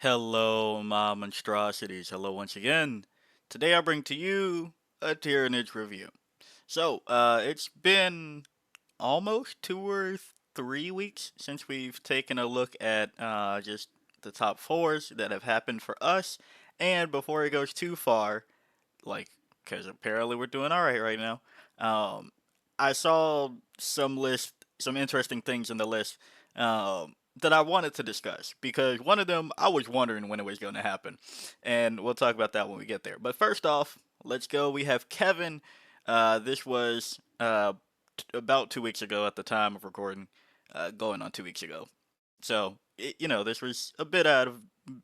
Hello, my monstrosities. Hello once again. Today I bring to you a Tyranids review. It's been almost 2 or 3 weeks since we've taken a look at just the top fours that have happened for us. And before it goes too far, like, because apparently we're doing alright right now, um, I saw some interesting things in the list that I wanted to discuss because one of them I was wondering when it was going to happen, and we'll talk about that when we get there. But first off, let's go. We have Kevin. This was about 2 weeks ago at the time of recording, going on 2 weeks ago. This was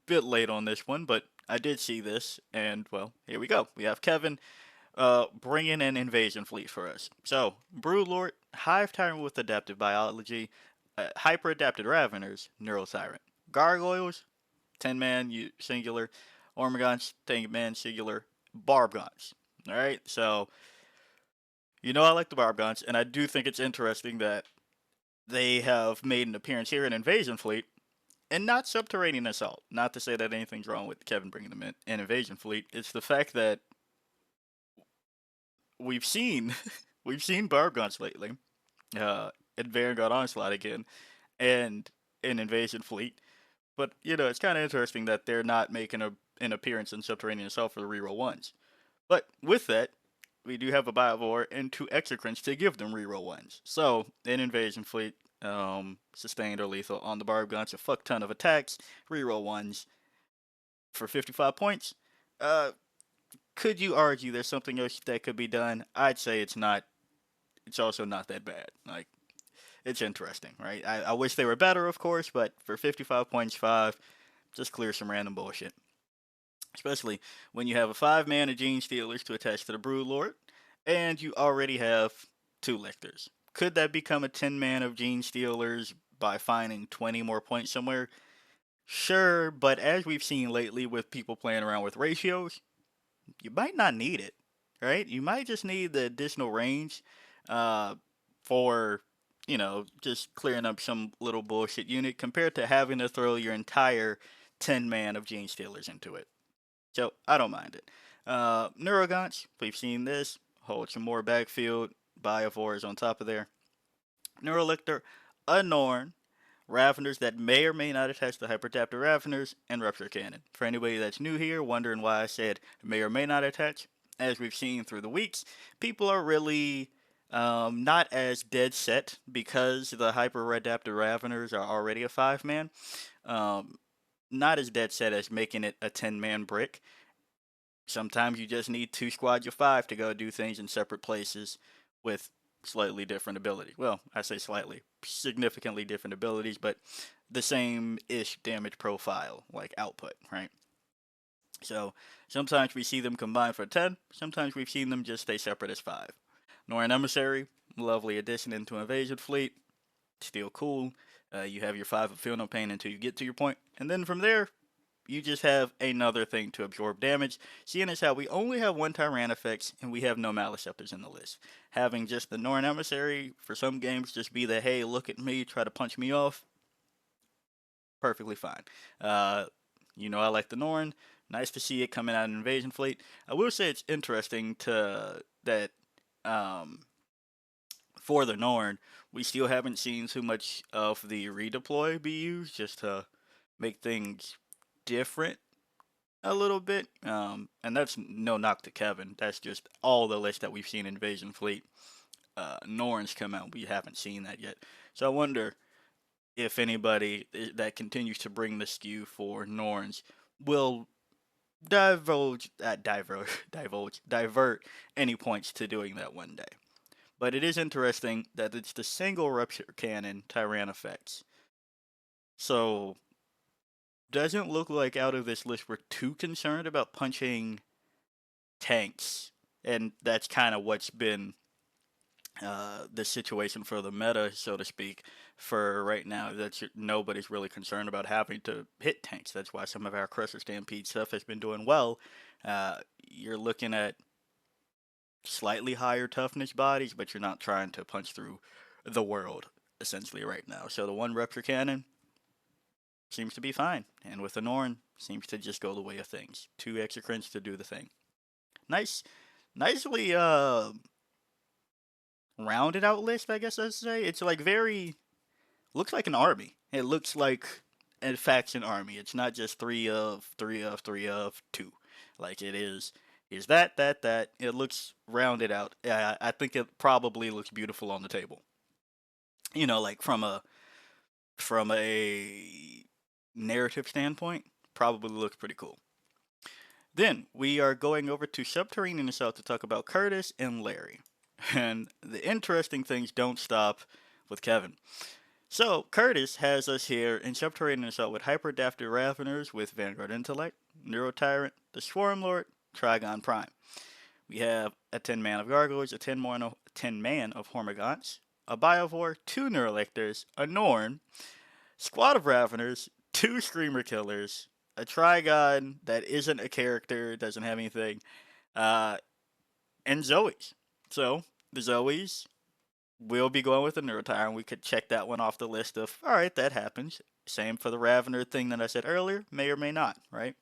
bit late on this one, but I did see this, and well, here we go. We have Kevin bringing an invasion fleet for us. So, Broodlord, Hive Tyrant with adaptive biology, hyper adapted Raveners, Neural Tyrant, Gargoyles, 10 man singular, Ormagons, 10 man singular, Barbgons. Alright, so I like the Barbgons, and I do think it's interesting that they have made an appearance here in Invasion Fleet, and not subterranean assault. Not to say that anything's wrong with Kevin bringing them in Invasion Fleet. It's the fact that we've seen we've seen Barbgons lately, in Vanguard Onslaught again, and in Invasion Fleet. But it's kind of interesting that they're not making an appearance in Subterranean Assault for the reroll ones. But with that, we do have a Biovore and two Exocrines to give them reroll ones. So in Invasion Fleet, sustained or lethal on the Barbgons, a fuck ton of attacks, reroll ones for 55 points. Uh, could you argue there's something else that could be done? I'd say it's not. It's also not that bad. Like, it's interesting, right? I wish they were better, of course, but for 55 points, five, just clear some random bullshit. Especially when you have a 5 mana Gene Stealers to attach to the Broodlord, and you already have two Lictors. Could that become a 10 mana of Gene Stealers by finding 20 more points somewhere? Sure, but as we've seen lately with people playing around with ratios, you might not need it, right? You might just need the additional range uh, for, just clearing up some little bullshit unit compared to having to throw your entire 10 man of Gene Stealers into it. So I don't mind it. Neurogons, we've seen this. Hold some more backfield. Biovores on top of there. Neurolictor, a Norn, Raveners that may or may not attach to Hyperdaptor Raveners, and Rupture Cannon. For anybody that's new here, wondering why I said may or may not attach, as we've seen through the weeks, people are really not as dead set because the Hyper-Adaptor Raveners are already a 5 man. Um, not as dead set as making it a 10 man brick. Sometimes you just need two squads of five to go do things in separate places with slightly different abilities. Well, I say slightly, significantly different abilities, but the same ish damage profile, like output, right? So sometimes we see them combined for 10, sometimes we've seen them just stay separate as 5. Norn Emissary, lovely addition into Invasion Fleet, still cool. You have your 5 of Feel No Pain until you get to your point, and then from there, you just have another thing to absorb damage. Seeing as how we only have one Tyrannifex and we have no Maliceptors in the list. Having just the Norn Emissary for some games just be the hey, look at me, try to punch me off, perfectly fine. Uh, I like the Norn. Nice to see it coming out in Invasion Fleet. I will say it's interesting to that um, for the Norn, we still haven't seen too much of the redeploy be used just to make things different a little bit. And that's no knock to Kevin. That's just all the lists that we've seen in Invasion Fleet. Norns come out. We haven't seen that yet. So I wonder if anybody that continues to bring the skew for Norns will divert any points to doing that one day. But it is interesting that it's the single Rupture Cannon Tyrannifex. So doesn't look like out of this list we're too concerned about punching tanks, and that's kind of what's been the situation for the meta, so to speak, for right now. That nobody's really concerned about having to hit tanks. That's why some of our Crusher Stampede stuff has been doing well. You're looking at slightly higher toughness bodies, but you're not trying to punch through the world essentially right now. So the one Rupture Cannon, seems to be fine. And with the Norn, seems to just go the way of things. 2 exocrines to do the thing. Nice, nicely rounded out list, I guess I'd say. It's like very looks like an army. It looks like a faction army. It's not just three of two. Like it is. Is that? It looks rounded out. Yeah, I think it probably looks beautiful on the table. Like from a narrative standpoint, probably looks pretty cool. Then we are going over to Subterranean Assault to talk about Curtis and Larry. And the interesting things don't stop with Kevin. So, Curtis has us here in Subterranean Assault with Hyperadaptive Raveners with Vanguard Intellect, Neurotyrant, the Swarm Lord, Trigon Prime. We have a 10 man of Gargoyles, a 10 man of Hormagaunts, a Biovore, 2 Neurolictors, a Norn, Squad of Raveners, 2 Screamer Killers, a Trigon that isn't a character, doesn't have anything, uh, and Zoes. So, the Zoes we'll be going with the Neurotyrant. We could check that one off the list of, all right, that happens. Same for the Ravener thing that I said earlier, may or may not, right?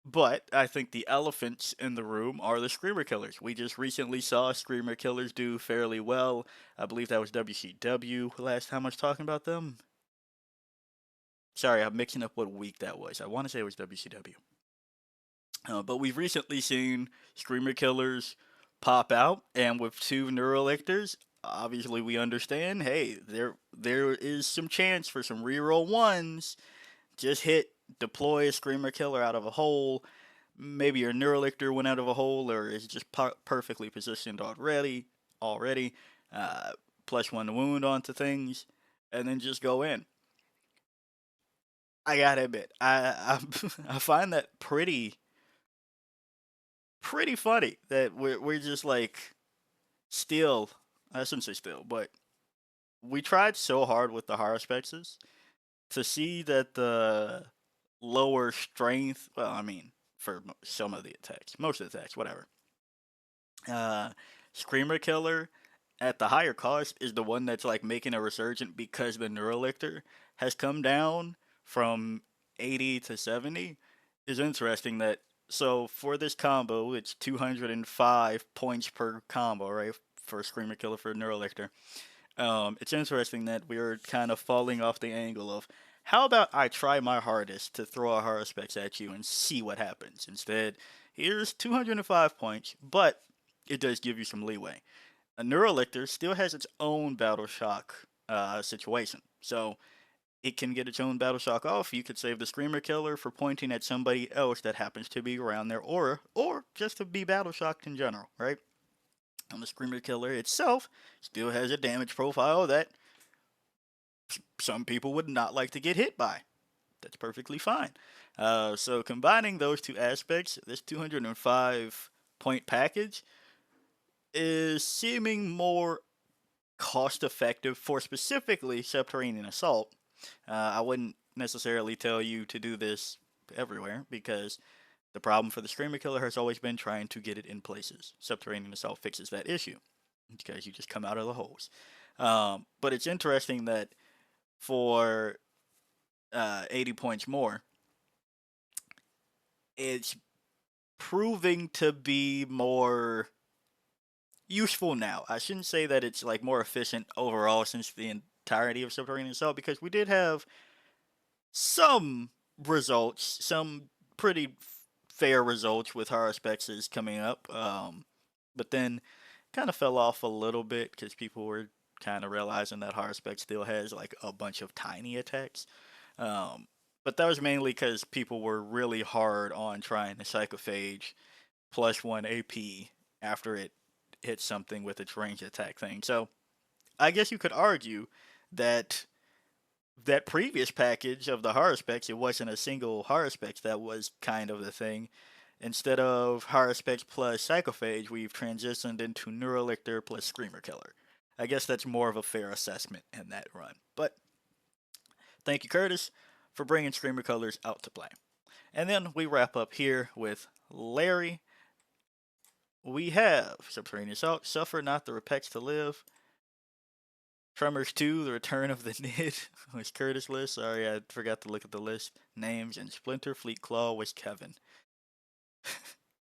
But I think the elephants in the room are the Screamer Killers. We just recently saw Screamer Killers do fairly well. I believe that was WCW last time I was talking about them. Sorry, I'm mixing up what week that was. I want to say it was WCW. But we've recently seen Screamer Killers pop out, and with 2 Neurolictors, obviously we understand, hey, there is some chance for some reroll ones. Just deploy a Screamer Killer out of a hole. Maybe your Neurolictor went out of a hole or is just perfectly positioned already. +1 wound onto things, and then just go in. I gotta admit, I find that pretty funny that we're just like still. I shouldn't say still, but we tried so hard with the Harspexes to see that the lower strength. Well, I mean, for some of the attacks, most of the attacks, whatever. Uh, Screamer Killer at the higher cost is the one that's like making a resurgent because the Neurolictor has come down from 80 to 70. Is interesting that so for this combo it's 205 points per combo, right? For Screamer Killer for Neurolictor. It's interesting that we're kind of falling off the angle of how about I try my hardest to throw a Haruspex at you and see what happens. Instead, here's 205 points, but it does give you some leeway. A Neurolictor still has its own Battle Shock situation. So it can get its own Battle Shock off. You could save the Screamer Killer for pointing at somebody else that happens to be around their aura, or just to be Battle Shocked in general, right? And the Screamer Killer itself still has a damage profile that some people would not like to get hit by. That's perfectly fine. So combining those 2 aspects, this 205 point package is seeming more cost effective for specifically Subterranean Assault. I wouldn't necessarily tell you to do this everywhere because the problem for the Screamer Killer has always been trying to get it in places. Subterranean Assault fixes that issue because you just come out of the holes. But it's interesting that for 80 points more, it's proving to be more useful now. I shouldn't say that it's like more efficient overall since the entirety of Subterranean Assault because we did have some results, some pretty fair results with Haruspex coming up, but then kind of fell off a little bit because people were kind of realizing that Haruspex still has like a bunch of tiny attacks. But that was mainly because people were really hard on trying to Psychophage +1 AP after it hit something with its range attack thing. So I guess you could argue that that previous package of the Haruspex, it wasn't a single Haruspex that was kind of the thing. Instead of Haruspex plus Psychophage, we've transitioned into Neurolictor plus Screamer Killer. I guess that's more of a fair assessment in that run. But thank you, Curtis, for bringing Screamer Colors out to play. And then we wrap up here with Larry. We have Subterranean Assault, Suffer Not the Repex to Live. Tremors 2, The Return of the Nid was Curtis' list. Sorry, I forgot to look at the list names. And Splinter Fleet Claw was Kevin.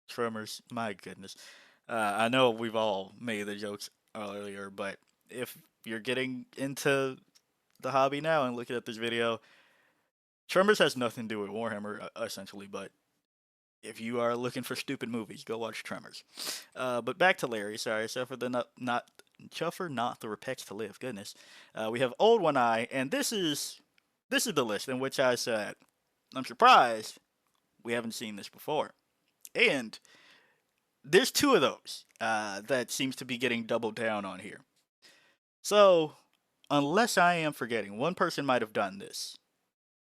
Tremors, my goodness. I know we've all made the jokes earlier, but if you're getting into the hobby now and looking at this video, Tremors has nothing to do with Warhammer, essentially, but if you are looking for stupid movies, go watch Tremors. But back to Larry. Sorry, suffer the not chuffer not the repex to live. Goodness, we have Old One Eye, and this is the list in which I said I'm surprised we haven't seen this before, and there's two of those that seems to be getting doubled down on here. So unless I am forgetting, one person might have done this.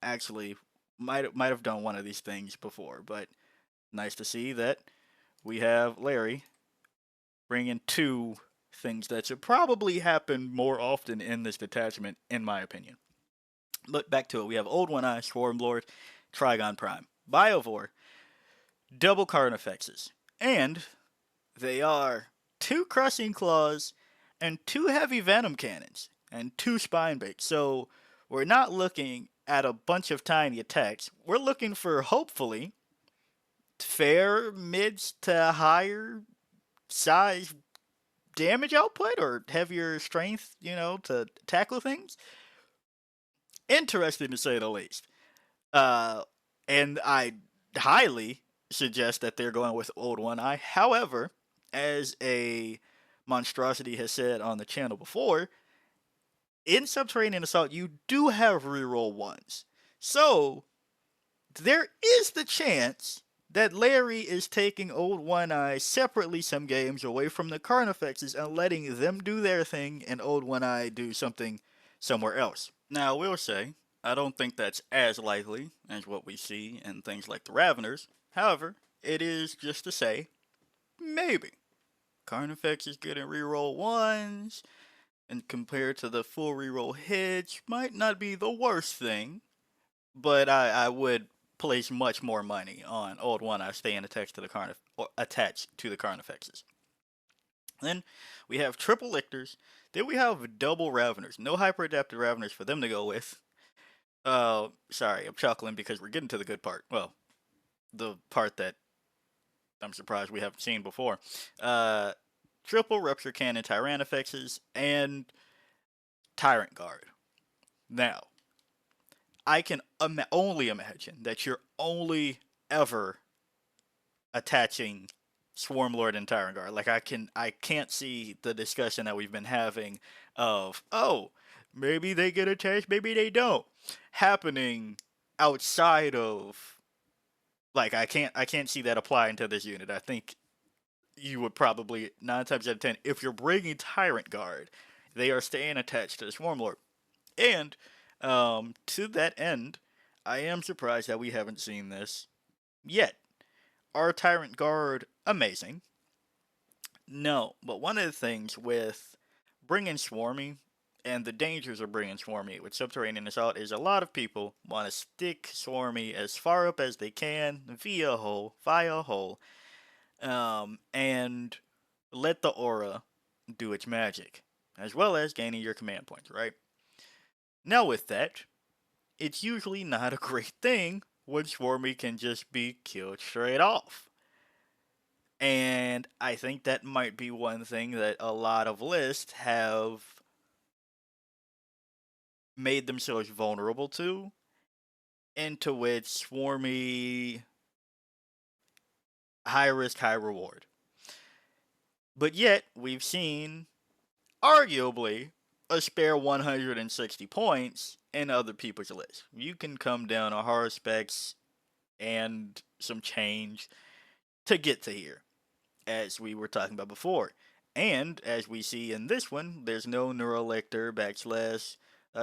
Actually, might have done one of these things before, but nice to see that we have Larry bringing two things that should probably happen more often in this detachment, in my opinion. But back to it, we have Old One Eye, Swarm Lord, Trigon Prime, Biovore, double Carnifexes, and they are two Crushing Claws and two Heavy Venom Cannons and two Spine Baits. So we're not looking at a bunch of tiny attacks. We're looking for, hopefully, fair mids to higher size damage output or heavier strength, to tackle things. Interesting to say the least. And I highly suggest that they're going with Old One Eye. However, as a monstrosity has said on the channel before, in Subterranean Assault, you do have reroll ones. So, there is the chance that Larry is taking Old One Eye separately some games away from the Carnifexes and letting them do their thing and Old One Eye do something somewhere else. Now, I will say, I don't think that's as likely as what we see in things like the Raveners. However, it is just to say, maybe. Carnifex is getting reroll ones, and compared to the full reroll hits, might not be the worst thing, but I would place much more money on Old One Eye staying attached to the Carnifexes. Then we have triple Lictors. Then we have double Raveners. No hyper adapted Raveners for them to go with. Sorry, I'm chuckling because we're getting to the good part. Well, the part that I'm surprised we haven't seen before. Triple Rupture Cannon Tyrannifexes and Tyrant Guard. Now, I can only imagine that you're only ever attaching Swarm Lord and Tyrant Guard. Like I can't see the discussion that we've been having of, oh, maybe they get attached, maybe they don't, happening outside of, like I can't see that applying to this unit. I think you would probably 9 times out of 10, if you're bringing Tyrant Guard, they are staying attached to the Swarm Lord. And to that end, I am surprised that we haven't seen this yet. Are Tyrant Guard amazing? No, but one of the things with bringing Swarmy and the dangers of bringing Swarmy with Subterranean Assault is a lot of people want to stick Swarmy as far up as they can via a hole, and let the aura do its magic, as well as gaining your command points, right? Now with that, it's usually not a great thing when Swarmy can just be killed straight off. And I think that might be one thing that a lot of lists have made themselves vulnerable to, into which Swarmy, high risk, high reward. But yet, we've seen, arguably, a spare 160 points in other people's lists. You can come down on hard specs and some change to get to here, as we were talking about before. And as we see in this one, there's no Neurolector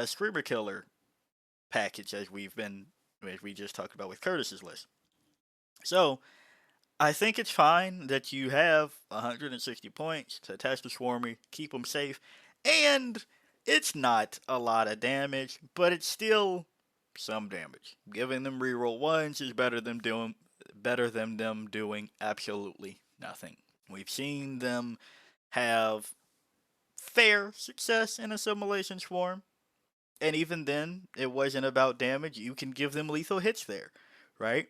/ Screamer Killer package as we just talked about with Curtis's list. So I think it's fine that you have 160 points to attach to Swarmy, keep them safe, and it's not a lot of damage, but it's still some damage. Giving them reroll ones is better than them doing absolutely nothing. We've seen them have fair success in Assimilation Swarm. And even then, it wasn't about damage. You can give them lethal hits there, right?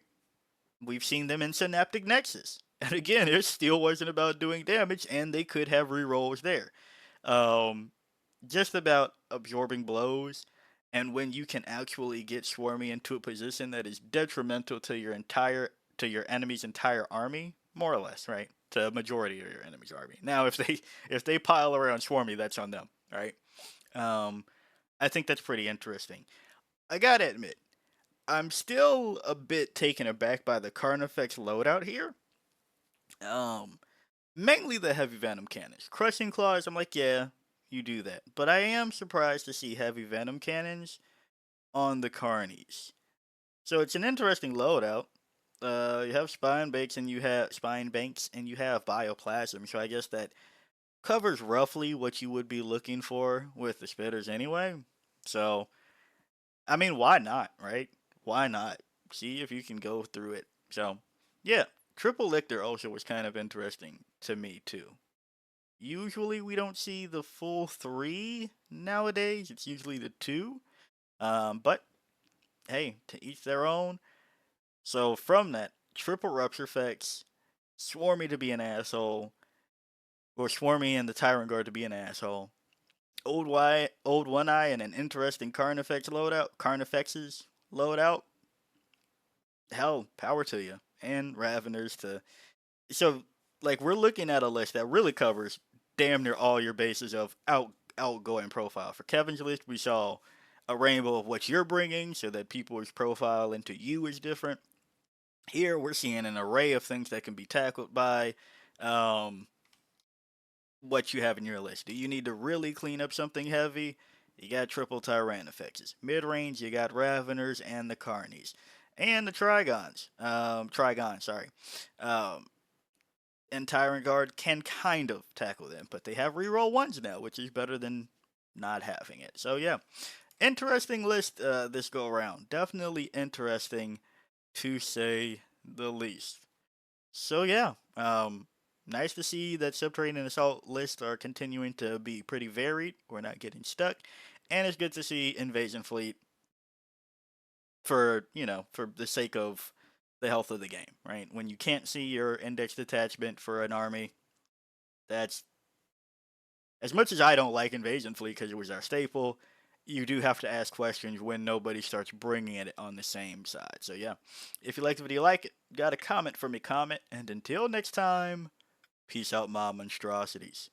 We've seen them in Synaptic Nexus. And again, it still wasn't about doing damage, and they could have rerolls there. Um, just about absorbing blows, and when you can actually get Swarmy into a position that is detrimental to your enemy's entire army, more or less, right? To a majority of your enemy's army. Now, if they pile around Swarmy, that's on them, right? Um, I think that's pretty interesting. I gotta admit, I'm still a bit taken aback by the Carnifex loadout here. Um, Mainly the heavy venom cannons. Crushing claws, I'm like, yeah, you do that. But I am surprised to see heavy venom cannons on the Carnies. So it's an interesting loadout. You have spine banks and you have bioplasm. So I guess that covers roughly what you would be looking for with the spitters anyway. So I mean, why not, right? Why not? See if you can go through it. So yeah, triple lictor also was kind of interesting to me too. Usually we don't see the full three nowadays. It's usually the two. But hey, to each their own. So from that, triple rupture effects, Swarmy to be an asshole, or Swarmy and the Tyrant Guard to be an asshole. Old One Eye, and an interesting Carnifexes loadout. Hell, power to you. And Raveners to. So, like, we're looking at a list that really covers damn near all your bases of outgoing profile. For Kevin's list, we saw a rainbow of what you're bringing, so that people's profile into you is different. Here, we're seeing an array of things that can be tackled by um, what you have in your list. Do you need to really clean up something heavy? You got triple Tyrannifexes. Mid range, you got Raveners and the Carnies. And the Trigons, sorry. Um, and Tyrant Guard can kind of tackle them, but they have reroll ones now, which is better than not having it. So yeah, interesting list this go around. Definitely interesting to say the least. So yeah, nice to see that Subterranean Assault lists are continuing to be pretty varied. We're not getting stuck, and it's good to see Invasion Fleet for the sake of the health of the game, right? When you can't see your index detachment for an army, that's as much as I don't like Invasion Fleet because it was our staple. You do have to ask questions when nobody starts bringing it on the same side. So yeah, if you like the video, like it. Got a comment for me, comment. And until next time, peace out, my monstrosities.